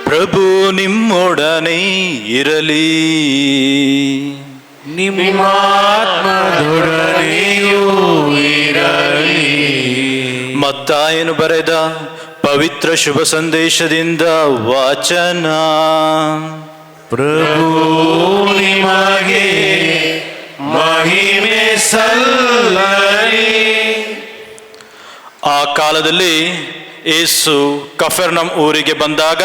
ಪ್ರಭು ನಿಮ್ಮೊಡನೆ ಇರಲಿ. ನಿಮ್ಮ ಆತ್ಮದೊಡನೆಯೂ ಇರಲಿ. ಮತ್ತಾಯನು ಬರೆದ ಪವಿತ್ರ ಶುಭ ಸಂದೇಶದಿಂದ ವಾಚನ. ಪ್ರಭು ನಿಮಗೆ ಮಹಿಮೆ ಸಲ್ಲಲಿ. ಆ ಕಾಲದಲ್ಲಿ ಯೇಸು ಕಫರ್ನಮ್ ಊರಿಗೆ ಬಂದಾಗ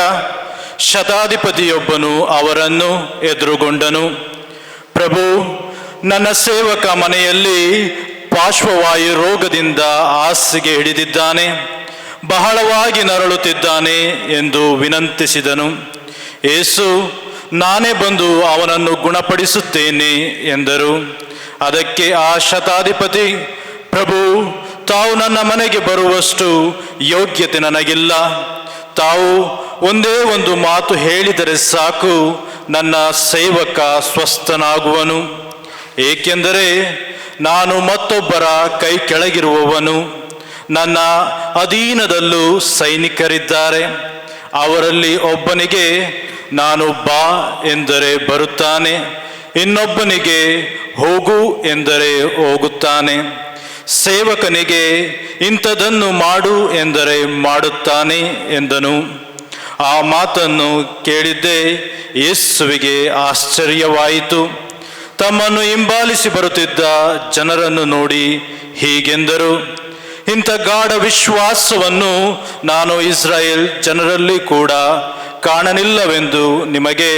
ಶತಾಧಿಪತಿಯೊಬ್ಬನು ಅವರನ್ನು ಎದುರುಗೊಂಡನು. ಪ್ರಭು, ನನ್ನ ಸೇವಕ ಮನೆಯಲ್ಲಿ ಪಾರ್ಶ್ವವಾಯು ರೋಗದಿಂದ ಹಾಸಿಗೆ ಹಿಡಿದಿದ್ದಾನೆ, ಬಹಳವಾಗಿ ನರಳುತ್ತಿದ್ದಾನೆ ಎಂದು ವಿನಂತಿಸಿದನು. ಯೇಸು, ನಾನೇ ಬಂದು ಅವನನ್ನು ಗುಣಪಡಿಸುತ್ತೇನೆ ಎಂದರು. ಅದಕ್ಕೆ ಆ ಶತಾಧಿಪತಿ, ಪ್ರಭು, ತಾವು ನನ್ನ ಮನೆಗೆ ಬರುವಷ್ಟು ಯೋಗ್ಯತೆ ನನಗಿಲ್ಲ. ತಾವು ಒಂದೇ ಒಂದು ಮಾತು ಹೇಳಿದರೆ ಸಾಕು, ನನ್ನ ಸೇವಕ ಸ್ವಸ್ಥನಾಗುವನು. ಏಕೆಂದರೆ ನಾನು ಮತ್ತೊಬ್ಬರ ಕೈ ಕೆಳಗಿರುವವನು, ನನ್ನ ಅಧೀನದಲ್ಲೂ ಸೈನಿಕರಿದ್ದಾರೆ. ಅವರಲ್ಲಿ ಒಬ್ಬನಿಗೆ ನಾನು ಬಾ ಎಂದರೆ ಬರುತ್ತಾನೆ, ಇನ್ನೊಬ್ಬನಿಗೆ ಹೋಗು ಎಂದರೆ ಹೋಗುತ್ತಾನೆ, ಸೇವಕನಿಗೆ ಇಂಥದನ್ನು ಮಾಡು ಎಂದರೆ ಮಾಡುತ್ತಾನೆ ಎಂದನು. ಆ ಮಾತನ್ನು ಕೇಳಿದ್ದೇ ಯೇಸುವಿಗೆ ಆಶ್ಚರ್ಯವಾಯಿತು. ತಮ್ಮನ್ನು ಹಿಂಬಾಲಿಸಿ ಬರುತ್ತಿದ್ದ ಜನರನ್ನು ನೋಡಿ ಹೀಗೆಂದರು, ಇಂಥ ಗಾಢ ವಿಶ್ವಾಸವನ್ನು ನಾನು ಇಸ್ರಾಯೇಲ್ ಜನರಲ್ಲಿ ಕೂಡ ಕಾಣಲಿಲ್ಲವೆಂದು ನಿಮಗೆ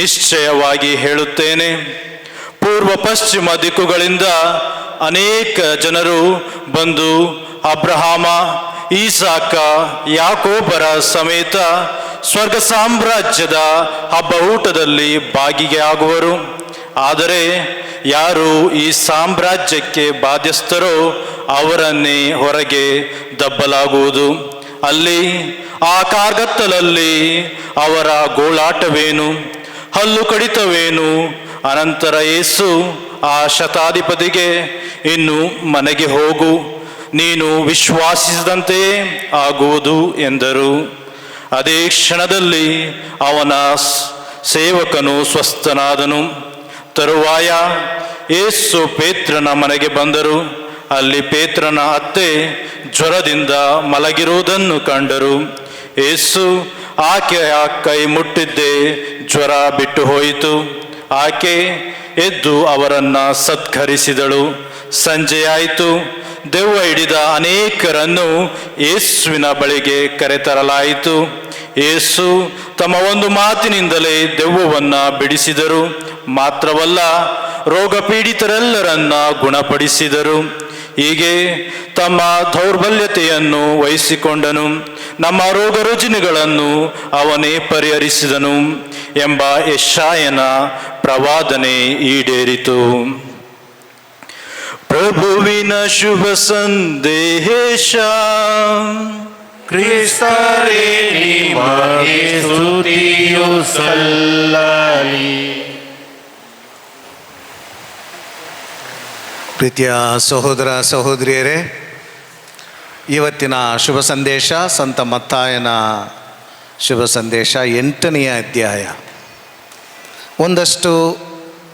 ನಿಶ್ಚಯವಾಗಿ ಹೇಳುತ್ತೇನೆ. ಪೂರ್ವ ಪಶ್ಚಿಮ ದಿಕ್ಕುಗಳಿಂದ ಅನೇಕ ಜನರು ಬಂದು ಅಬ್ರಹಾಮ, ಈಸಾಕ, ಯಾಕೋಬರ ಸಮೇತ ಸ್ವರ್ಗ ಸಾಮ್ರಾಜ್ಯದ ಹಬ್ಬ ಊಟದಲ್ಲಿ ಭಾಗಿಯಾಗುವರು. ಆದರೆ ಯಾರು ಈ ಸಾಮ್ರಾಜ್ಯಕ್ಕೆ ಬಾಧ್ಯಸ್ಥರೋ ಅವರನ್ನೇ ಹೊರಗೆ ದಬ್ಬಲಾಗುವುದು. ಅಲ್ಲಿ ಆ ಕಾರ್ಗತ್ತಲಲ್ಲಿ ಅವರ ಗೋಳಾಟವೇನು, ಹಲ್ಲು ಕಡಿತವೇನು. ಅನಂತರ ಯೇಸು ಆ ಶತಾಧಿಪತಿಗೆ, ಇನ್ನು ಮನೆಗೆ ಹೋಗು, ನೀನು ವಿಶ್ವಾಸಿಸಿದಂತೆಯೇ ಆಗುವುದು ಎಂದರು. ಅದೇ ಕ್ಷಣದಲ್ಲಿ ಅವನ ಸೇವಕನು ಸ್ವಸ್ಥನಾದನು. ತರುವಾಯ ಯೇಸು ಪೇತ್ರನ ಮನೆಗೆ ಬಂದರು. ಅಲ್ಲಿ ಪೇತ್ರನ ಅತ್ತೆ ಜ್ವರದಿಂದ ಮಲಗಿರುವುದನ್ನು ಕಂಡರು. ಯೇಸು ಆಕೆಯ ಕೈ ಮುಟ್ಟಿದ್ದೇ ಜ್ವರ ಬಿಟ್ಟು ಹೋಯಿತು. ಆಕೆ ಎದ್ದು ಅವರನ್ನು ಸತ್ಕರಿಸಿದಳು. ಸಂಜೆಯಾಯಿತು. ದೆವ್ವ ಹಿಡಿದ ಅನೇಕರನ್ನು ಯೇಸುವಿನ ಬಳಿಗೆ ಕರೆತರಲಾಯಿತು. ಯೇಸು ತಮ್ಮ ಒಂದು ಮಾತಿನಿಂದಲೇ ದೆವ್ವವನ್ನು ಬಿಡಿಸಿದರು. ಮಾತ್ರವಲ್ಲ, ರೋಗ ಪೀಡಿತರೆಲ್ಲರನ್ನ ಗುಣಪಡಿಸಿದರು. ಹೀಗೆ ತಮ್ಮ ದೌರ್ಬಲ್ಯತೆಯನ್ನು ವಹಿಸಿಕೊಂಡನು. ನಮ್ಮ ರೋಗ ರುಜಿನಗಳನ್ನು ಅವನೇ ಪರಿಹರಿಸಿದನು ಎಂಬ ಯೆಶಾಯನ ಪ್ರವಾದನೆ ಈಡೇರಿತು. ಪ್ರಭುವಿನ ಶುಭ ಸಂದೇಶ. ಕ್ರಿಸ್ತರೇ ನಿಮಗೆ ಸ್ತುತಿಯು ಸಲ್ಲಲಿ. ಪ್ರೀತಿಯ ಸಹೋದರ ಸಹೋದರಿಯರೇ, ಇವತ್ತಿನ ಶುಭ ಸಂದೇಶ ಸಂತ ಮತ್ತಾಯನ ಶುಭ ಸಂದೇಶ 8ನೆಯ ಅಧ್ಯಾಯ. ಒಂದಷ್ಟು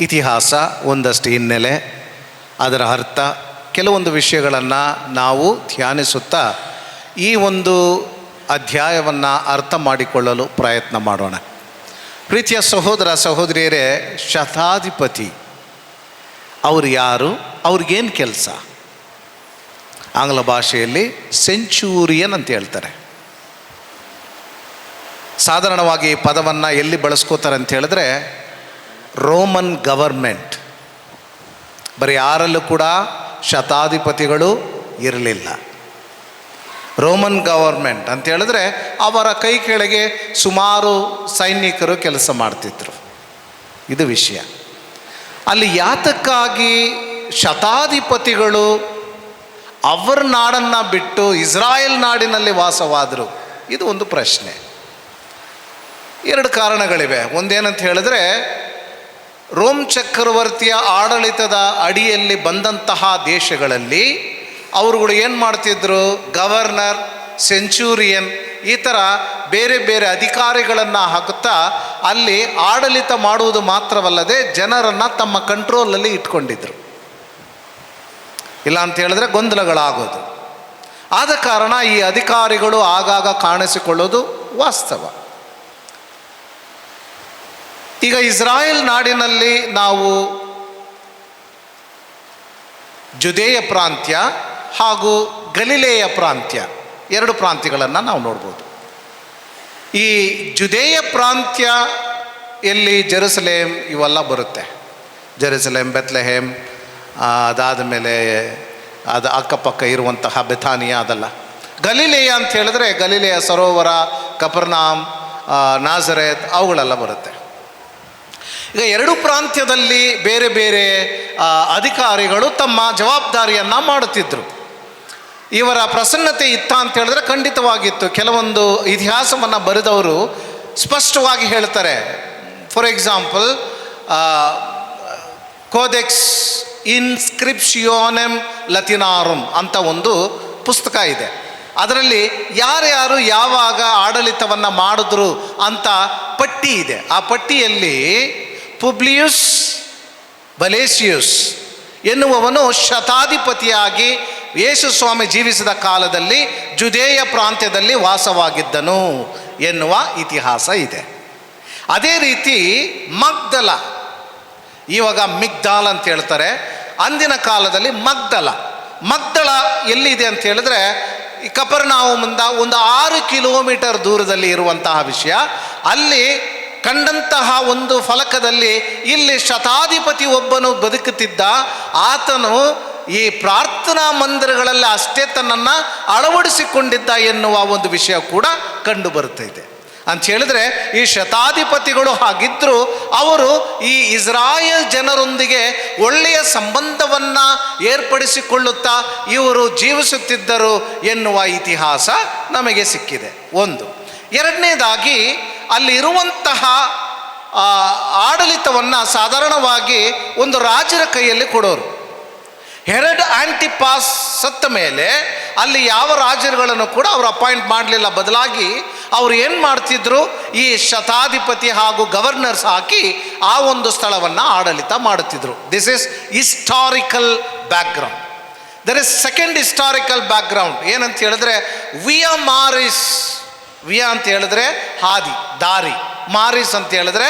ಇತಿಹಾಸ, ಒಂದಷ್ಟು ಹಿನ್ನೆಲೆ, ಅದರ ಅರ್ಥ, ಕೆಲವೊಂದು ವಿಷಯಗಳನ್ನು ನಾವು ಧ್ಯಾನಿಸುತ್ತಾ ಈ ಒಂದು ಅಧ್ಯಾಯವನ್ನು ಅರ್ಥ ಮಾಡಿಕೊಳ್ಳಲು ಪ್ರಯತ್ನ ಮಾಡೋಣ. ಪ್ರೀತಿಯ ಸಹೋದರ ಸಹೋದರಿಯರೇ, ಶತಾಧಿಪತಿ ಅವರು ಯಾರು? ಅವ್ರಿಗೇನು ಕೆಲಸ? ಆಂಗ್ಲ ಭಾಷೆಯಲ್ಲಿ ಸೆಂಚೂರಿಯನ್ ಅಂತ ಹೇಳ್ತಾರೆ. ಸಾಧಾರಣವಾಗಿ ಈ ಪದವನ್ನು ಎಲ್ಲಿ ಬಳಸ್ಕೋತಾರೆ ಅಂತ ಹೇಳಿದ್ರೆ, ರೋಮನ್ ಗವರ್ಮೆಂಟ್. ಬರೀ ಯಾರಲ್ಲೂ ಕೂಡ ಶತಾಧಿಪತಿಗಳು ಇರಲಿಲ್ಲ. ರೋಮನ್ ಗವರ್ಮೆಂಟ್ ಅಂತ ಹೇಳಿದ್ರೆ ಅವರ ಕೈ ಕೆಳಗೆ ಸುಮಾರು ಸೈನಿಕರು ಕೆಲಸ ಮಾಡ್ತಿದ್ರು. ಇದು ವಿಷಯ. ಅಲ್ಲಿ ಯಾತಕ್ಕಾಗಿ ಶತಾಧಿಪತಿಗಳು ಅವರ ನಾಡನ್ನು ಬಿಟ್ಟು ಇಸ್ರಾಯೇಲ್ ನಾಡಿನಲ್ಲಿ ವಾಸವಾದರು? ಇದು ಒಂದು ಪ್ರಶ್ನೆ. 2 ಕಾರಣಗಳಿವೆ. ಒಂದೇನಂತ ಹೇಳಿದ್ರೆ, ರೋಮ್ ಚಕ್ರವರ್ತಿಯ ಆಡಳಿತದ ಅಡಿಯಲ್ಲಿ ಬಂದಂತಹ ದೇಶಗಳಲ್ಲಿ ಅವರುಗಳು ಏನು ಮಾಡ್ತಿದ್ರು? ಗವರ್ನರ್, ಸೆಂಚೂರಿಯನ್ ಈ ಥರ ಬೇರೆ ಬೇರೆ ಅಧಿಕಾರಿಗಳನ್ನು ಹಾಕುತ್ತಾ ಅಲ್ಲಿ ಆಡಳಿತ ಮಾಡುವುದು ಮಾತ್ರವಲ್ಲದೆ ಜನರನ್ನು ತಮ್ಮ ಕಂಟ್ರೋಲಲ್ಲಿ ಇಟ್ಕೊಂಡಿದ್ರು. ಇಲ್ಲ ಅಂತ ಹೇಳಿದ್ರೆ ಗೊಂದಲಗಳಾಗೋದು. ಆದ ಕಾರಣ ಈ ಅಧಿಕಾರಿಗಳು ಆಗಾಗ ಕಾಣಿಸಿಕೊಳ್ಳೋದು ವಾಸ್ತವ. ಈಗ ಇಸ್ರಾಯೇಲ್ ನಾಡಿನಲ್ಲಿ ನಾವು ಜುದೇಯ ಪ್ರಾಂತ್ಯ ಹಾಗೂ ಗಲಿಲೇಯ ಪ್ರಾಂತ್ಯ ಎರಡು ಪ್ರಾಂತ್ಯಗಳನ್ನು ನಾವು ನೋಡ್ಬೋದು. ಈ ಜುದೇಯ ಪ್ರಾಂತ್ಯ ಎಲ್ಲಿ ಜೆರುಸಲೇಮ್ ಇವೆಲ್ಲ ಬರುತ್ತೆ. ಜೆರುಸಲೇಮ್, ಬೆತ್ಲೆಹೇಮ್, ಅದಾದ ಮೇಲೆ ಅದು ಅಕ್ಕಪಕ್ಕ ಇರುವಂತಹ ಬೆಥಾನಿಯಾ ಅದೆಲ್ಲ. ಗಲಿಲೇಯ ಅಂತ ಹೇಳಿದ್ರೆ ಗಲಿಲೇಯ ಸರೋವರ, ಕಪರ್ನಾಮ್, ನಾಜರೇತ್ ಅವುಗಳೆಲ್ಲ ಬರುತ್ತೆ. ಈಗ ಎರಡು ಪ್ರಾಂತ್ಯದಲ್ಲಿ ಬೇರೆ ಬೇರೆ ಅಧಿಕಾರಿಗಳು ತಮ್ಮ ಜವಾಬ್ದಾರಿಯನ್ನು ಮಾಡುತ್ತಿದ್ದರು. ಇವರ ಪ್ರಸನ್ನತೆ ಇತ್ತ ಅಂತ ಹೇಳಿದ್ರೆ ಖಂಡಿತವಾಗಿತ್ತು. ಕೆಲವೊಂದು ಇತಿಹಾಸವನ್ನು ಬರೆದವರು ಸ್ಪಷ್ಟವಾಗಿ ಹೇಳ್ತಾರೆ. ಫಾರ್ ಎಕ್ಸಾಂಪಲ್, ಕೋಡೆಕ್ಸ್ ಇನ್ಸ್ಕ್ರಿಪ್ಷಿಯೋನೆಮ್ ಲತಿನಾರುಮ್ ಅಂತ ಒಂದು ಪುಸ್ತಕ ಇದೆ. ಅದರಲ್ಲಿ ಯಾರ್ಯಾರು ಯಾವಾಗ ಆಡಳಿತವನ್ನು ಮಾಡಿದ್ರು ಅಂತ ಪಟ್ಟಿ ಇದೆ. ಆ ಪಟ್ಟಿಯಲ್ಲಿ ಪುಬ್ಲಿಯುಸ್ ಬಲೇಸಿಯುಸ್ ಎನ್ನುವವನು ಶತಾಧಿಪತಿಯಾಗಿ ಯೇಸು ಸ್ವಾಮಿ ಜೀವಿಸಿದ ಕಾಲದಲ್ಲಿ ಜುದೇಯ ಪ್ರಾಂತ್ಯದಲ್ಲಿ ವಾಸವಾಗಿದ್ದನು ಎನ್ನುವ ಇತಿಹಾಸ ಇದೆ. ಅದೇ ರೀತಿ ಮಗ್ದಲ, ಇವಾಗ ಮಿಗ್ದಾಲ್ ಅಂತ ಹೇಳ್ತಾರೆ, ಅಂದಿನ ಕಾಲದಲ್ಲಿ ಮಗ್ದಳ ಎಲ್ಲಿದೆ ಅಂತ ಹೇಳಿದ್ರೆ ಕಪರ್ನಾಹುಮಿಂದ ಒಂದು 6 ಕಿಲೋಮೀಟರ್ ದೂರದಲ್ಲಿ ಇರುವಂತಹ ವಿಷಯ. ಅಲ್ಲಿ ಕಂಡಂತಹ ಒಂದು ಫಲಕದಲ್ಲಿ ಇಲ್ಲಿ ಶತಾಧಿಪತಿ ಒಬ್ಬನು ಬದುಕುತ್ತಿದ್ದ, ಆತನು ಈ ಪ್ರಾರ್ಥನಾ ಮಂದಿರಗಳಲ್ಲಿ ಅಷ್ಟೇ ತನ್ನನ್ನು ಅಳವಡಿಸಿಕೊಂಡಿದ್ದ ಎನ್ನುವ ಒಂದು ವಿಷಯ ಕೂಡ ಕಂಡು ಬರುತ್ತೈತೆ. ಅಂತ ಹೇಳಿದ್ರೆ ಈ ಶತಾಧಿಪತಿಗಳು ಹಾಗಿದ್ದರೂ ಅವರು ಈ ಇಸ್ರಾಯೇಲ್ ಜನರೊಂದಿಗೆ ಒಳ್ಳೆಯ ಸಂಬಂಧವನ್ನು ಏರ್ಪಡಿಸಿಕೊಳ್ಳುತ್ತಾ ಇವರು ಜೀವಿಸುತ್ತಿದ್ದರು ಎನ್ನುವ ಇತಿಹಾಸ ನಮಗೆ ಸಿಕ್ಕಿದೆ. ಒಂದು. ಎರಡನೇದಾಗಿ ಅಲ್ಲಿರುವಂತಹ ಆಡಳಿತವನ್ನು ಸಾಧಾರಣವಾಗಿ ಒಂದು ರಾಜರ ಕೈಯಲ್ಲಿ ಕೊಡೋರು. ಹೆರಡ್ ಆಂಟಿಪಾಸ್ ಸತ್ತ ಮೇಲೆ ಅಲ್ಲಿ ಯಾವ ರಾಜರುಗಳನ್ನು ಕೂಡ ಅವರು ಅಪಾಯಿಂಟ್ ಮಾಡಲಿಲ್ಲ. ಬದಲಾಗಿ ಅವರು ಏನು ಮಾಡ್ತಿದ್ರು, ಈ ಶತಾಧಿಪತಿ ಹಾಗೂ ಗವರ್ನರ್ಸ್ ಹಾಕಿ ಆ ಒಂದು ಸ್ಥಳವನ್ನು ಆಡಳಿತ ಮಾಡುತ್ತಿದ್ರು. This is historical background. There is second historical background. ಏನಂತ ಹೇಳಿದ್ರೆ ವಿಯಾ ಮಾರಿಸ್. ವಿಯಾ ಅಂತ ಹೇಳಿದ್ರೆ ಹಾದಿ, ದಾರಿ. ಮಾರಿಸ್ ಅಂತ ಹೇಳಿದ್ರೆ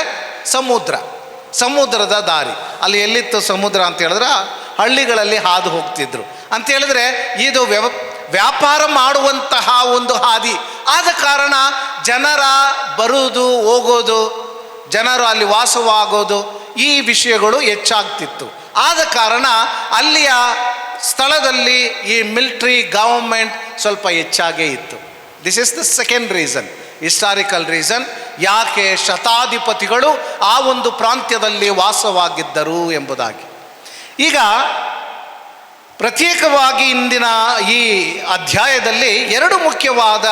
ಸಮುದ್ರದ ದಾರಿ. ಅಲ್ಲಿ ಎಲ್ಲಿತ್ತು ಸಮುದ್ರ ಅಂತ ಹೇಳಿದ್ರೆ ಹಳ್ಳಿಗಳಲ್ಲಿ ಹಾದು ಹೋಗ್ತಿದ್ರು ಅಂತ ಹೇಳಿದ್ರೆ ಇದು ವ್ಯಾಪಾರ ಮಾಡುವಂತಹ ಒಂದು ಹಾದಿ. ಆದ ಕಾರಣ ಜನರ ಬರುವುದು ಹೋಗೋದು, ಜನರು ಅಲ್ಲಿ ವಾಸವಾಗೋದು, ಈ ವಿಷಯಗಳು ಹೆಚ್ಚಾಗ್ತಿತ್ತು. ಆದ ಕಾರಣ ಅಲ್ಲಿಯ ಸ್ಥಳದಲ್ಲಿ ಈ ಮಿಲಿಟರಿ ಗವರ್ಮೆಂಟ್ ಸ್ವಲ್ಪ ಹೆಚ್ಚಾಗೇ ಇತ್ತು. This is the second reason, historical reason, ಯಾಕೆ ಶತಾಧಿಪತಿಗಳು ಆ ಒಂದು ಪ್ರಾಂತ್ಯದಲ್ಲಿ ವಾಸವಾಗಿದ್ದರು ಎಂಬುದಾಗಿ. ಈಗ ಪ್ರತ್ಯೇಕವಾಗಿ ಇಂದಿನ ಈ ಅಧ್ಯಾಯದಲ್ಲಿ ಎರಡು ಮುಖ್ಯವಾದ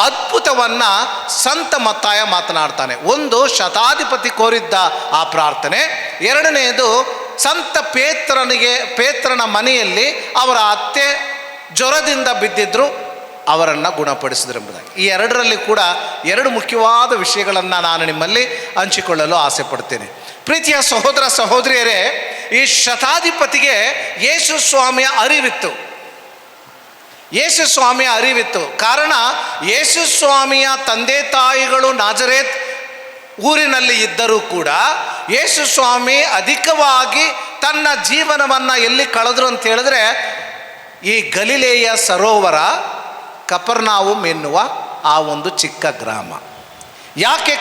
ಅದ್ಭುತವನ್ನು ಸಂತ ಮತ್ತಾಯ ಮಾತನಾಡ್ತಾನೆ. ಒಂದು, ಶತಾಧಿಪತಿ ಕೋರಿದ್ದ ಆ ಪ್ರಾರ್ಥನೆ. ಎರಡನೆಯದು, ಸಂತ ಪೇತ್ರನ ಮನೆಯಲ್ಲಿ ಅವರ ಅತ್ತೆ ಜ್ವರದಿಂದ ಬಿದ್ದಿದ್ರು, ಅವರನ್ನು ಗುಣಪಡಿಸಿದ್ರೆಂಬುದಾಗಿ. ಈ ಎರಡರಲ್ಲಿ ಕೂಡ ಎರಡು ಮುಖ್ಯವಾದ ವಿಷಯಗಳನ್ನು ನಾನು ನಿಮ್ಮಲ್ಲಿ ಹಂಚಿಕೊಳ್ಳಲು ಆಸೆ ಪಡ್ತೇನೆ. ಪ್ರೀತಿಯ ಸಹೋದರ ಸಹೋದರಿಯರೇ, ಈ ಶತಾಧಿಪತಿಗೆ ಯೇಸು ಸ್ವಾಮಿಯ ಅರಿವಿತ್ತು. ಕಾರಣ ಯೇಸು ಸ್ವಾಮಿಯ ತಂದೆ ತಾಯಿಗಳು ನಾಜರೇತ್ ಊರಿನಲ್ಲಿ ಇದ್ದರೂ ಕೂಡ ಯೇಸು ಸ್ವಾಮಿ ಅಧಿಕವಾಗಿ ತನ್ನ ಜೀವನವನ್ನು ಎಲ್ಲಿ ಕಳೆದ್ರು ಅಂತ ಹೇಳಿದ್ರೆ ಈ ಗಲಿಲೇಯ ಸರೋವರ ಕಪರ್ನಾಹುಮ್ ಎನ್ನುವ ಆ ಒಂದು ಚಿಕ್ಕ ಗ್ರಾಮ. ಯಾಕೆ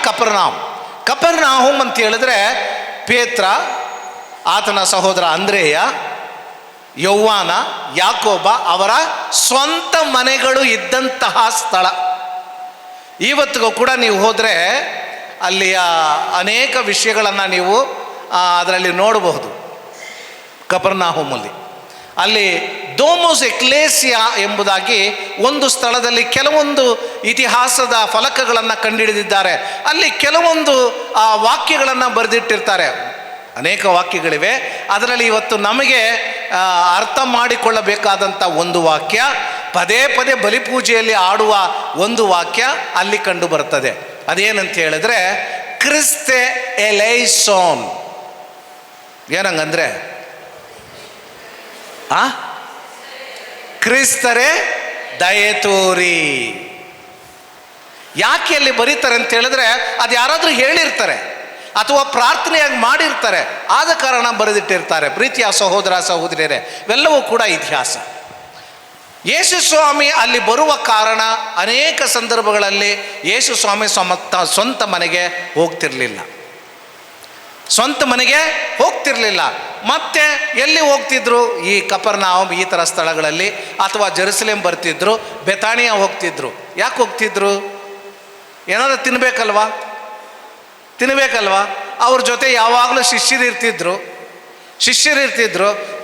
ಕಪರ್ನಾಹುಮ್ ಅಂತ ಹೇಳಿದ್ರೆ ಪೇತ್ರ, ಆತನ ಸಹೋದರ ಅಂದ್ರೇಯ, ಯೌವಾನ, ಯಾಕೋಬ ಅವರ ಸ್ವಂತ ಮನೆಗಳು ಇದ್ದಂತಹ ಸ್ಥಳ. ಇವತ್ತಿಗೂ ಕೂಡ ನೀವು ಹೋದರೆ ಅಲ್ಲಿಯ ಅನೇಕ ವಿಷಯಗಳನ್ನು ನೀವು ಅದರಲ್ಲಿ ನೋಡಬಹುದು. ಕಪರ್ನಾಹುಮಲ್ಲಿ ಅಲ್ಲಿ ಡೋಮೋಸ್ ಎಕ್ಲೇಸಿಯಾ ಎಂಬುದಾಗಿ ಒಂದು ಸ್ಥಳದಲ್ಲಿ ಕೆಲವೊಂದು ಇತಿಹಾಸದ ಫಲಕಗಳನ್ನು ಕಂಡುಹಿಡಿದಿದ್ದಾರೆ. ಅಲ್ಲಿ ಕೆಲವೊಂದು ವಾಕ್ಯಗಳನ್ನು ಬರೆದಿಟ್ಟಿರ್ತಾರೆ. ಅನೇಕ ವಾಕ್ಯಗಳಿವೆ. ಅದರಲ್ಲಿ ಇವತ್ತು ನಮಗೆ ಅರ್ಥ ಮಾಡಿಕೊಳ್ಳಬೇಕಾದಂಥ ಒಂದು ವಾಕ್ಯ, ಪದೇ ಪದೇ ಬಲಿಪೂಜೆಯಲ್ಲಿ ಆಡುವ ಒಂದು ವಾಕ್ಯ ಅಲ್ಲಿ ಕಂಡು ಬರ್ತದೆ. ಅದೇನಂತ ಹೇಳಿದ್ರೆ ಕ್ರಿಸ್ತೆ ಎಲೈಸೋನ್. ಏನಂಗಂದ್ರೆ ಕ್ರಿಸ್ತರೇ ದಯೆ ತೋರಿ. ಯಾಕೆ ಅಲ್ಲಿ ಬರೀತಾರೆ ಅಂತ ಹೇಳಿದ್ರೆ ಅದು ಯಾರಾದರೂ ಹೇಳಿರ್ತಾರೆ ಅಥವಾ ಪ್ರಾರ್ಥನೆಯಾಗಿ ಮಾಡಿರ್ತಾರೆ, ಆದ ಕಾರಣ ಬರೆದಿಟ್ಟಿರ್ತಾರೆ. ಪ್ರೀತಿಯ ಸಹೋದರ ಸಹೋದರಿಯರೇ, ಇವೆಲ್ಲವೂ ಕೂಡ ಇತಿಹಾಸ. ಯೇಸು ಸ್ವಾಮಿ ಅಲ್ಲಿ ಬರುವ ಕಾರಣ ಅನೇಕ ಸಂದರ್ಭಗಳಲ್ಲಿ ಯೇಸು ಸ್ವಾಮಿ ಸ್ವಂತ ಮನೆಗೆ ಹೋಗ್ತಿರ್ಲಿಲ್ಲ. ಮತ್ತೆ ಎಲ್ಲಿ ಹೋಗ್ತಿದ್ರು? ಈ ಕಪರ್ನಾಹೂಮ್ ಈ ಥರ ಸ್ಥಳಗಳಲ್ಲಿ, ಅಥವಾ ಜೆರುಸಲೇಮ್ ಬರ್ತಿದ್ರು, ಬೆತಾನಿಯ ಹೋಗ್ತಿದ್ರು. ಯಾಕೆ ಹೋಗ್ತಿದ್ರು? ಏನಾದರೂ ತಿನ್ನಬೇಕಲ್ವಾ? ಅವ್ರ ಜೊತೆ ಯಾವಾಗಲೂ ಶಿಷ್ಯರಿರ್ತಿದ್ರು.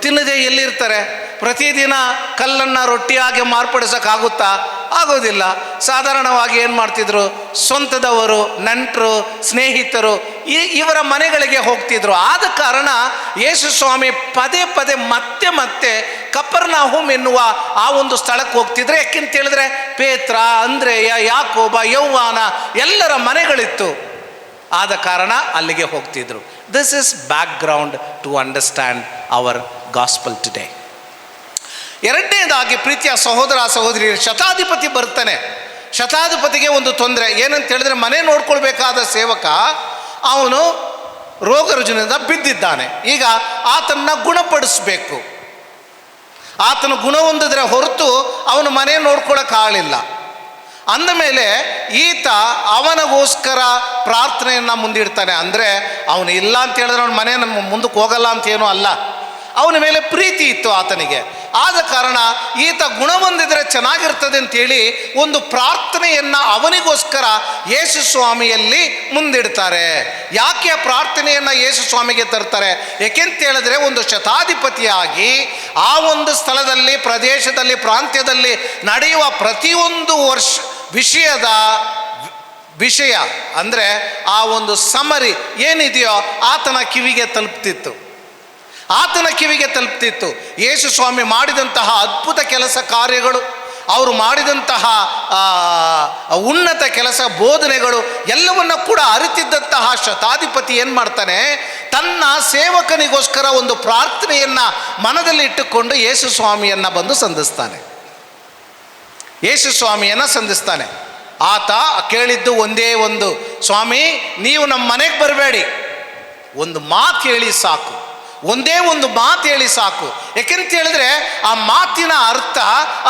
ತಿನ್ನದೆ ಎಲ್ಲಿರ್ತಾರೆ? ಪ್ರತಿದಿನ ಕಲ್ಲನ್ನು ರೊಟ್ಟಿಯಾಗಿ ಮಾರ್ಪಡಿಸೋಕ್ಕಾಗುತ್ತಾ? ಆಗೋದಿಲ್ಲ. ಸಾಧಾರಣವಾಗಿ ಏನು ಮಾಡ್ತಿದ್ರು? ಸ್ವಂತದವರು, ನೆಂಟರು, ಸ್ನೇಹಿತರು ಇವರ ಮನೆಗಳಿಗೆ ಹೋಗ್ತಿದ್ರು. ಆದ ಕಾರಣ ಯೇಸು ಸ್ವಾಮಿ ಪದೇ ಪದೇ ಮತ್ತೆ ಕಪರ್ನಾಹೂಮ್ ಎನ್ನುವ ಆ ಒಂದು ಸ್ಥಳಕ್ಕೆ ಹೋಗ್ತಿದ್ರು. ಯಾಕೆಂತ ಹೇಳಿದ್ರೆ ಪೇತ್ರ, ಅಂದ್ರೇಯ, ಯಾಕೋಬ, ಯೌವಾನ ಎಲ್ಲರ ಮನೆಗಳಿತ್ತು. ಆದ ಕಾರಣ ಅಲ್ಲಿಗೆ ಹೋಗ್ತಿದ್ರು. This is background to understand our gospel today. ಎರಡನೇದಾಗಿ ಪ್ರೀತಿಯ ಸಹೋದರ ಸಹೋದರಿ, ಶತಾಧಿಪತಿ ಬರ್ತಾನೆ. ಶತಾಧಿಪತಿಗೆ ಒಂದು ತೊಂದರೆ ಏನಂತ ಹೇಳಿದ್ರೆ, ಮನೆ ನೋಡ್ಕೊಳ್ಬೇಕಾದ ಸೇವಕ ಅವನು ರೋಗ ರುಜಿನದಿಂದ ಬಿದ್ದಿದ್ದಾನೆ. ಈಗ ಆತನ್ನ ಗುಣಪಡಿಸ್ಬೇಕು. ಆತನು ಗುಣ ಹೊಂದಿದ್ರೆ ಹೊರತು ಅವನು ಮನೆ ನೋಡ್ಕೊಳ್ಳೋಕ್ಕಾಗಲಿಲ್ಲ. ಅಂದಮೇಲೆ ಈತ ಅವನಿಗೋಸ್ಕರ ಪ್ರಾರ್ಥನೆಯನ್ನು ಮುಂದಿಡ್ತಾನೆ. ಅಂದರೆ ಅವನು ಇಲ್ಲ ಅಂತ ಹೇಳಿದ್ರೆ ಅವನ ಮನೆ ಮುಂದಕ್ಕೆ ಹೋಗಲ್ಲ ಅಂತ ಏನೂ ಅಲ್ಲ, ಅವನ ಮೇಲೆ ಪ್ರೀತಿ ಇತ್ತು ಆತನಿಗೆ. ಆದ ಕಾರಣ ಈತ ಗುಣ ಹೊಂದಿದ್ರೆ ಚೆನ್ನಾಗಿರ್ತದೆ ಅಂತೇಳಿ ಒಂದು ಪ್ರಾರ್ಥನೆಯನ್ನು ಅವನಿಗೋಸ್ಕರ ಯೇಸು ಸ್ವಾಮಿಯಲ್ಲಿ ಮುಂದಿಡ್ತಾರೆ. ಯಾಕೆ ಆ ಪ್ರಾರ್ಥನೆಯನ್ನು ಯೇಸು ಸ್ವಾಮಿಗೆ ತರ್ತಾರೆ? ಏಕೆಂತ ಹೇಳಿದ್ರೆ ಒಂದು ಶತಾಧಿಪತಿಯಾಗಿ ಆ ಒಂದು ಸ್ಥಳದಲ್ಲಿ, ಪ್ರದೇಶದಲ್ಲಿ, ಪ್ರಾಂತ್ಯದಲ್ಲಿ ನಡೆಯುವ ಪ್ರತಿಯೊಂದು ವಿಷಯ ಅಂದರೆ ಆ ಒಂದು ಸಮರಿ ಏನಿದೆಯೋ ಆತನ ಕಿವಿಗೆ ತಲುಪ್ತಿತ್ತು. ಯೇಸು ಸ್ವಾಮಿ ಮಾಡಿದಂತಹ ಅದ್ಭುತ ಕೆಲಸ ಕಾರ್ಯಗಳು, ಅವರು ಮಾಡಿದಂತಹ ಉನ್ನತ ಕೆಲಸ ಬೋಧನೆಗಳು ಎಲ್ಲವನ್ನ ಕೂಡ ಅರಿತಿದ್ದಂತಹ ಶತಾಧಿಪತಿ ಏನು ಮಾಡ್ತಾನೆ? ತನ್ನ ಸೇವಕನಿಗೋಸ್ಕರ ಒಂದು ಪ್ರಾರ್ಥನೆಯನ್ನು ಮನದಲ್ಲಿ ಇಟ್ಟುಕೊಂಡು ಯೇಸು ಸ್ವಾಮಿಯನ್ನು ಬಂದು ಸಂಧಿಸ್ತಾನೆ. ಆತ ಕೇಳಿದ್ದು ಒಂದೇ ಒಂದು, ಸ್ವಾಮಿ ನೀವು ನಮ್ಮ ಮನೆಗೆ ಬರಬೇಡಿ, ಒಂದು ಮಾತು ಹೇಳಿ ಸಾಕು, ಒಂದೇ ಒಂದು ಮಾತು ಹೇಳಿ ಸಾಕು. ಯಾಕೆಂತ ಹೇಳಿದ್ರೆ ಆ ಮಾತಿನ ಅರ್ಥ,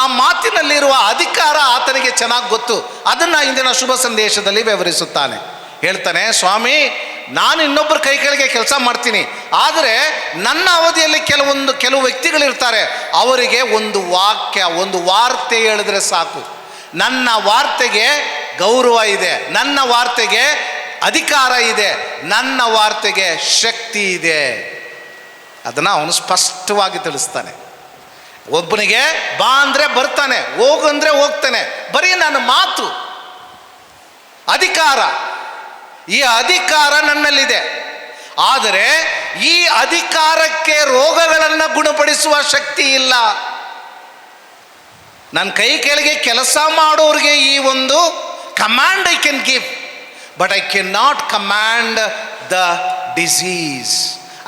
ಆ ಮಾತಿನಲ್ಲಿರುವ ಅಧಿಕಾರ ಆತನಿಗೆ ಚೆನ್ನಾಗಿ ಗೊತ್ತು. ಅದನ್ನು ಇಂದಿನ ಶುಭ ಸಂದೇಶದಲ್ಲಿ ವಿವರಿಸುತ್ತಾನೆ. ಹೇಳ್ತಾನೆ, ಸ್ವಾಮಿ ನಾನು ಇನ್ನೊಬ್ಬರ ಕೈ ಕೆಳಗೆ ಕೆಲಸ ಮಾಡ್ತೀನಿ, ಆದರೆ ನನ್ನ ಅವಧಿಯಲ್ಲಿ ಕೆಲವು ವ್ಯಕ್ತಿಗಳಿರ್ತಾರೆ, ಅವರಿಗೆ ಒಂದು ವಾಕ್ಯ, ಒಂದು ವಾರ್ತೆ ಹೇಳಿದ್ರೆ ಸಾಕು. ನನ್ನ ವಾರ್ತೆಗೆ ಗೌರವ ಇದೆ, ನನ್ನ ವಾರ್ತೆಗೆ ಅಧಿಕಾರ ಇದೆ, ನನ್ನ ವಾರ್ತೆಗೆ ಶಕ್ತಿ ಇದೆ. ಅದನ್ನು ಅವನು ಸ್ಪಷ್ಟವಾಗಿ ತಿಳಿಸ್ತಾನೆ. ಒಬ್ಬನಿಗೆ ಬಾ ಅಂದರೆ ಬರ್ತಾನೆ, ಹೋಗು ಅಂದರೆ ಹೋಗ್ತಾನೆ. ಬರೀ ನನ್ನ ಮಾತು, ಅಧಿಕಾರ, ಈ ಅಧಿಕಾರ ನನ್ನಲ್ಲಿದೆ. ಆದರೆ ಈ ಅಧಿಕಾರಕ್ಕೆ ರೋಗಗಳನ್ನು ಗುಣಪಡಿಸುವ ಶಕ್ತಿ ಇಲ್ಲ. ನನ್ನ ಕೈ ಕೆಳಗೆ ಕೆಲಸ ಮಾಡೋರಿಗೆ ಈ ಒಂದು command I can give, but I can not command the disease.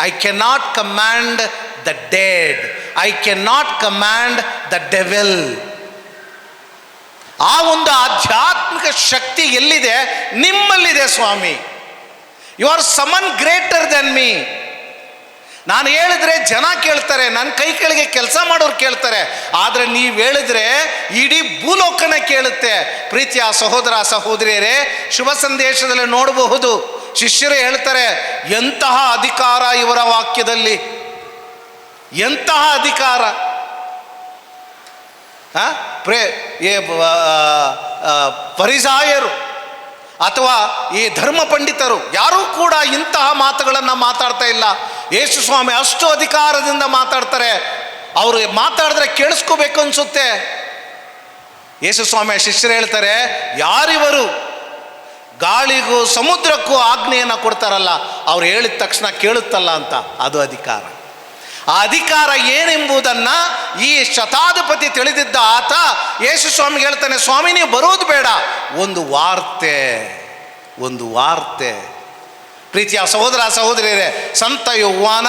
I cannot command the dead. I cannot command the devil. ಆ ಒಂದು ಆಧ್ಯಾತ್ಮಿಕ ಶಕ್ತಿ ಎಲ್ಲಿದೆ? ನಿಮ್ಮಲ್ಲಿದೆ ಸ್ವಾಮಿ. You are someone greater than me. ನಾನು ಹೇಳಿದ್ರೆ ಜನ ಕೇಳ್ತಾರೆ, ನನ್ನ ಕೈ ಕೆಳಗೆ ಕೆಲಸ ಮಾಡೋರು ಕೇಳ್ತಾರೆ, ಆದರೆ ನೀವು ಹೇಳಿದ್ರೆ ಇಡೀ ಭೂಲೋಕನ ಕೇಳುತ್ತೆ. ಪ್ರೀತಿಯ ಸಹೋದರ ಸಹೋದರಿಯರೇ, ಶುಭ ಸಂದೇಶದಲ್ಲಿ ನೋಡಬಹುದು, ಶಿಷ್ಯರು ಹೇಳ್ತಾರೆ, ಎಂತಹ ಅಧಿಕಾರ ಇವರ ವಾಕ್ಯದಲ್ಲಿ, ಎಂತಹ ಅಧಿಕಾರ. ಫರಿಸಾಯರು ಅಥವಾ ಈ ಧರ್ಮ ಪಂಡಿತರು ಯಾರೂ ಕೂಡ ಇಂತಹ ಮಾತುಗಳನ್ನು ಮಾತಾಡ್ತಾ ಇಲ್ಲ. ಯೇಸು ಸ್ವಾಮಿ ಅಷ್ಟು ಅಧಿಕಾರದಿಂದ ಮಾತಾಡ್ತಾರೆ. ಅವರು ಮಾತಾಡಿದ್ರೆ ಕೇಳಿಸ್ಕೋಬೇಕು ಅನ್ಸುತ್ತೆ. ಯೇಸು ಸ್ವಾಮಿ ಶಿಷ್ಯರು ಹೇಳ್ತಾರೆ, ಯಾರಿವರು ಗಾಳಿಗೂ ಸಮುದ್ರಕ್ಕೂ ಆಜ್ಞೆಯನ್ನು ಕೊಡ್ತಾರಲ್ಲ, ಅವ್ರು ಹೇಳಿದ ತಕ್ಷಣ ಕೇಳುತ್ತಲ್ಲ ಅಂತ, ಅದು ಅಧಿಕಾರ. ಆ ಅಧಿಕಾರ ಏನೆಂಬುದನ್ನು ಈ ಶತಾಧಿಪತಿ ತಿಳಿದಿದ್ದ ಆತ ಯೇಸು ಸ್ವಾಮಿಗೆ ಹೇಳ್ತಾನೆ, ಸ್ವಾಮಿ ನೀವು ಬರೋದು ಬೇಡ, ಒಂದು ವಾರ್ತೆ. ಪ್ರೀತಿಯ ಸಹೋದರ ಸಹೋದರಿಯರೇ, ಸಂತ ಯೌವಾನ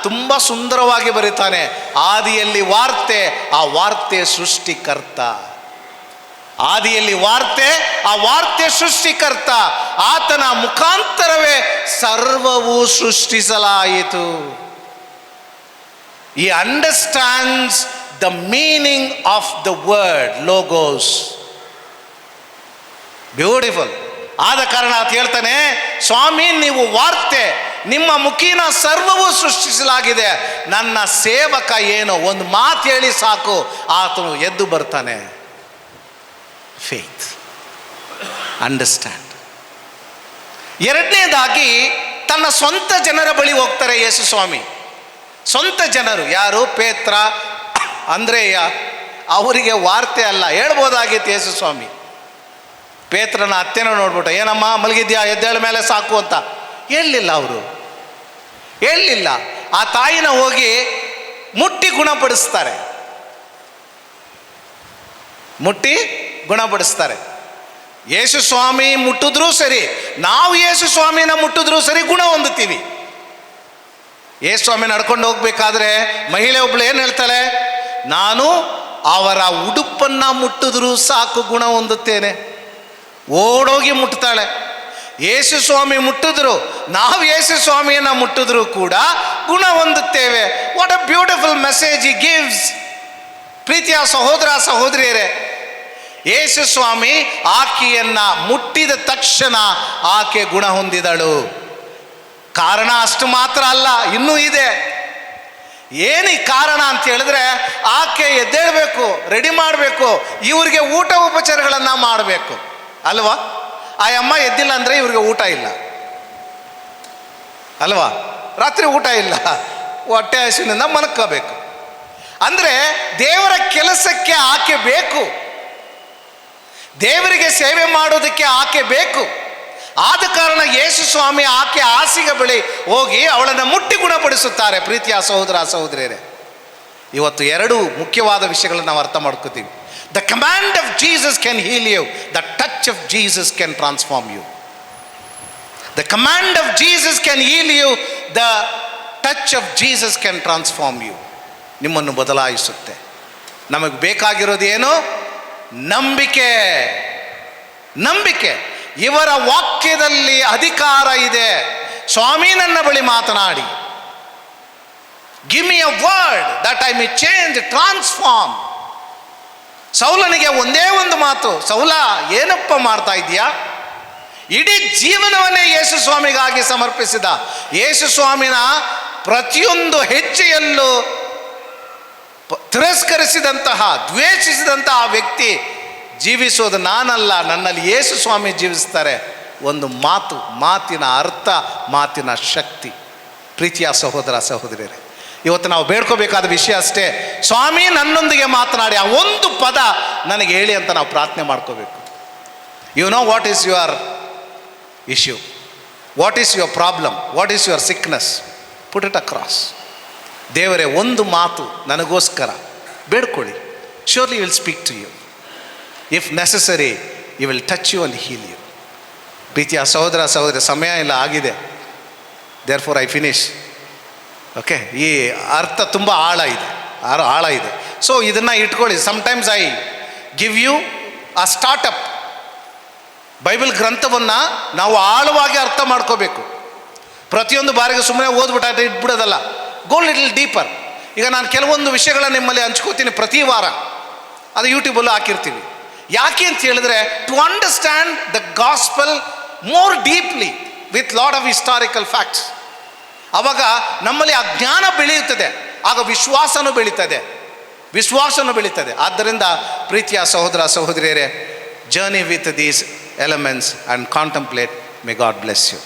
ತುಂಬ ಸುಂದರವಾಗಿ ಬರೀತಾನೆ, ಆದಿಯಲ್ಲಿ ವಾರ್ತೆ, ಆ ವಾರ್ತೆ ಸೃಷ್ಟಿಕರ್ತ. ಆದಿಯಲ್ಲಿ ವಾರ್ತೆ, ಆ ವಾರ್ತೆ ಸೃಷ್ಟಿಕರ್ತ. ಆತನ ಮುಖಾಂತರವೇ ಸರ್ವವೂ ಸೃಷ್ಟಿಸಲಾಯಿತು. He understands the meaning of the word logos. Beautiful. ಆದ ಕಾರಣ ಅಂತ ಹೇಳ್ತಾನೆ, ಸ್ವಾಮಿ ನೀವು ವಾರ್ತೆ, ನಿಮ್ಮ ಮುಖೇನ ಸರ್ವವೂ ಸೃಷ್ಟಿಸಲಾಗಿದೆ. ನನ್ನ ಸೇವಕ ಏನು, ಒಂದು ಮಾತು ಹೇಳಿ ಸಾಕು, ಆತನು ಎದ್ದು ಬರ್ತಾನೆ. Faith, understand. ಎರಡನೇದಾಗಿ ತನ್ನ ಸ್ವಂತ ಜನರ ಬಳಿ ಹೋಗ್ತಾರೆ ಯೇಸು ಸ್ವಾಮಿ. ಸ್ವಂತ ಜನರು ಯಾರು? ಪೇತ್ರ, ಅಂದ್ರೇಯ. ಅವರಿಗೆ ವಾರ್ತೆ ಅಲ್ಲ, ಹೇಳ್ಬೋದಾಗಿತ್ತು ಯೇಸು ಸ್ವಾಮಿ. ಪೇತ್ರನ ಅತ್ತೆನ ನೋಡ್ಬಿಟ್ಟು, ಏನಮ್ಮ ಮಲಗಿದ್ಯಾ, ಎದ್ದೇಳ ಮೇಲೆ ಸಾಕು ಅಂತ ಹೇಳಲಿಲ್ಲ. ಅವರು ಹೇಳಲಿಲ್ಲ. ಆ ತಾಯಿನ ಹೋಗಿ ಮುಟ್ಟಿ ಗುಣಪಡಿಸ್ತಾರೆ. ಯೇಸು ಸ್ವಾಮಿ ಮುಟ್ಟಿದ್ರೂ ಸರಿ, ನಾವು ಯೇಸು ಸ್ವಾಮಿನ ಮುಟ್ಟಿದ್ರೂ ಸರಿ ಗುಣ ಹೊಂದುತ್ತೀವಿ. ಯೇಸು ಸ್ವಾಮಿ ನಡ್ಕೊಂಡು ಹೋಗ್ಬೇಕಾದ್ರೆ ಮಹಿಳೆ ಒಬ್ಳು ಏನು ಹೇಳ್ತಾಳೆ? ನಾನು ಅವರ ಉಡುಪನ್ನು ಮುಟ್ಟಿದ್ರೂ ಸಾಕು ಗುಣ ಹೊಂದುತ್ತೇನೆ. ಓಡೋಗಿ ಮುಟ್ತಾಳೆ. ಯೇಸು ಸ್ವಾಮಿ ಮುಟ್ಟಿದ್ರು, ನಾವು ಯೇಸು ಸ್ವಾಮಿಯನ್ನು ಮುಟ್ಟಿದ್ರೂ ಕೂಡ ಗುಣ ಹೊಂದುತ್ತೇವೆ. What a beautiful message he gives. ಪ್ರೀತಿಯ ಸಹೋದರ ಸಹೋದರಿಯರೇ, ಯೇಸು ಸ್ವಾಮಿ ಆಕೆಯನ್ನು ಮುಟ್ಟಿದ ತಕ್ಷಣ ಆಕೆ ಗುಣ ಹೊಂದಿದಳು. ಕಾರಣ ಅಷ್ಟು ಮಾತ್ರ ಅಲ್ಲ, ಇನ್ನೂ ಇದೆ. ಏನು ಕಾರಣ ಅಂತ ಹೇಳಿದ್ರೆ, ಆಕೆ ಎದ್ದೇಳಬೇಕು, ರೆಡಿ ಮಾಡಬೇಕು, ಇವ್ರಿಗೆ ಊಟ ಉಪಚಾರಗಳನ್ನು ಮಾಡಬೇಕು ಅಲ್ವಾ? ಆ ಅಮ್ಮ ಎದ್ದಿಲ್ಲ ಅಂದರೆ ಇವ್ರಿಗೆ ಊಟ ಇಲ್ಲ ಅಲ್ವಾ? ರಾತ್ರಿ ಊಟ ಇಲ್ಲ, ಹೊಟ್ಟೆ ಹಸಿವಿನಿಂದ ಮಲ್ಕೋಬೇಕು. ಅಂದರೆ ದೇವರ ಕೆಲಸಕ್ಕೆ ಆಕೆ ಬೇಕು, ದೇವರಿಗೆ ಸೇವೆ ಮಾಡೋದಕ್ಕೆ ಆಕೆ ಬೇಕು. ಆದ ಕಾರಣ ಯೇಸು ಸ್ವಾಮಿ ಆಕೆ ಹಾಸಿಗೆ ಬಳಿ ಹೋಗಿ ಅವಳನ್ನು ಮುಟ್ಟಿ ಗುಣಪಡಿಸುತ್ತಾರೆ. ಪ್ರೀತಿಯ ಸಹೋದರ ಸಹೋದರಿಯರೇ, ಇವತ್ತು ಎರಡು ಮುಖ್ಯವಾದ ವಿಷಯಗಳನ್ನು ನಾವು ಅರ್ಥ ಮಾಡ್ಕೋತೀವಿ. The command of Jesus can heal you. The touch of Jesus can transform you. The command of Jesus can heal you. The touch of Jesus can transform you. ನಿಮ್ಮನ್ನು ಬದಲಾಯಿಸುತ್ತೆ. ನಮಗೆ ಬೇಕಾಗಿರೋದು ಏನು? ನಂಬಿಕೆ. ಇವರ ವಾಕ್ಯದಲ್ಲಿ ಅಧಿಕಾರ ಇದೆ. ಸ್ವಾಮಿ ನನ್ನ ಬಳಿ ಮಾತನಾಡಿ, give me a word that I may change, transform. ಸೌಲನಿಗೆ ಒಂದೇ ಒಂದು ಮಾತು, ಸೌಲ ಏನಪ್ಪ ಮಾಡ್ತಾ ಇದೆಯಾ? ಇಡೀ ಜೀವನವನ್ನೇ ಯೇಸು ಸ್ವಾಮಿಗಾಗಿ ಸಮರ್ಪಿಸಿದ. ಯೇಸು ಸ್ವಾಮಿನ ಪ್ರತಿಯೊಂದು ಹೆಜ್ಜೆಯಲ್ಲೂ ತಿರಸ್ಕರಿಸಿದಂತಹ, ದ್ವೇಷಿಸಿದಂತಹ ವ್ಯಕ್ತಿ ಜೀವಿಸೋದು ನಾನಲ್ಲ, ನನ್ನಲ್ಲಿ ಯೇಸು ಸ್ವಾಮಿ ಜೀವಿಸ್ತಾರೆ. ಒಂದು ಮಾತು, ಮಾತಿನ ಅರ್ಥ, ಮಾತಿನ ಶಕ್ತಿ. ಪ್ರೀತಿಯ ಸಹೋದರ ಸಹೋದರಿಯರೇ, ಇವತ್ತು ನಾವು ಬೇಡ್ಕೋಬೇಕಾದ ವಿಷಯ ಅಷ್ಟೇ, ಸ್ವಾಮಿ ನನ್ನೊಂದಿಗೆ ಮಾತನಾಡಿ, ಆ ಒಂದು ಪದ ನನಗೆ ಹೇಳಿ ಅಂತ ನಾವು ಪ್ರಾರ್ಥನೆ ಮಾಡ್ಕೋಬೇಕು. You know what is your issue, what is your problem, what is your sickness, put it across. ದೇವರೇ ಒಂದು ಮಾತು ನನಗೋಸ್ಕರ ಬೇಡ್ಕೊಳ್ಳಿ. Surely will speak to you. If necessary you will touch you and heal you. ಪ್ರೀತಿಯ ಸಹೋದರ ಸಹೋದರಿ, ಸಮಯ ಇಲ್ಲ, ಆಗಿದೆ. Therefore I finish. Okay, ಈ ಅರ್ಥ ತುಂಬ ಆಳ ಇದೆ. ಸೊ ಇದನ್ನು ಇಟ್ಕೊಳ್ಳಿ. Sometimes I give you a startup. Bible ಗ್ರಂಥವನ್ನು ನಾವು ಆಳವಾಗಿ ಅರ್ಥ ಮಾಡ್ಕೋಬೇಕು. ಪ್ರತಿಯೊಂದು ಬಾರಿಗೆ ಸುಮ್ಮನೆ ಓದ್ಬಿಟ್ಟು ಇಟ್ಬಿಡೋದಲ್ಲ, ಗೋ ಲಿಟಲ್ ಡೀಪರ್. ಈಗ ನಾನು ಕೆಲವೊಂದು ವಿಷಯಗಳನ್ನು ನಿಮ್ಮಲ್ಲಿ ಹಂಚ್ಕೋತೀನಿ ಪ್ರತಿ ವಾರ, ಅದು ಯೂಟ್ಯೂಬಲ್ಲೂ ಹಾಕಿರ್ತೀವಿ. ಯಾಕೆ ಅಂತ ಹೇಳಿದ್ರೆ, to understand the gospel more deeply with lot of historical facts. ಆವಾಗ ನಮ್ಮಲ್ಲಿ ಆ ಜ್ಞಾನ ಬೆಳೆಯುತ್ತದೆ, ಆಗ ವಿಶ್ವಾಸನೂ ಬೆಳೀತದೆ. ಆದ್ದರಿಂದ ಪ್ರೀತಿಯ ಸಹೋದರ ಸಹೋದರಿಯರೇ, journey with these elements and contemplate. May God bless you.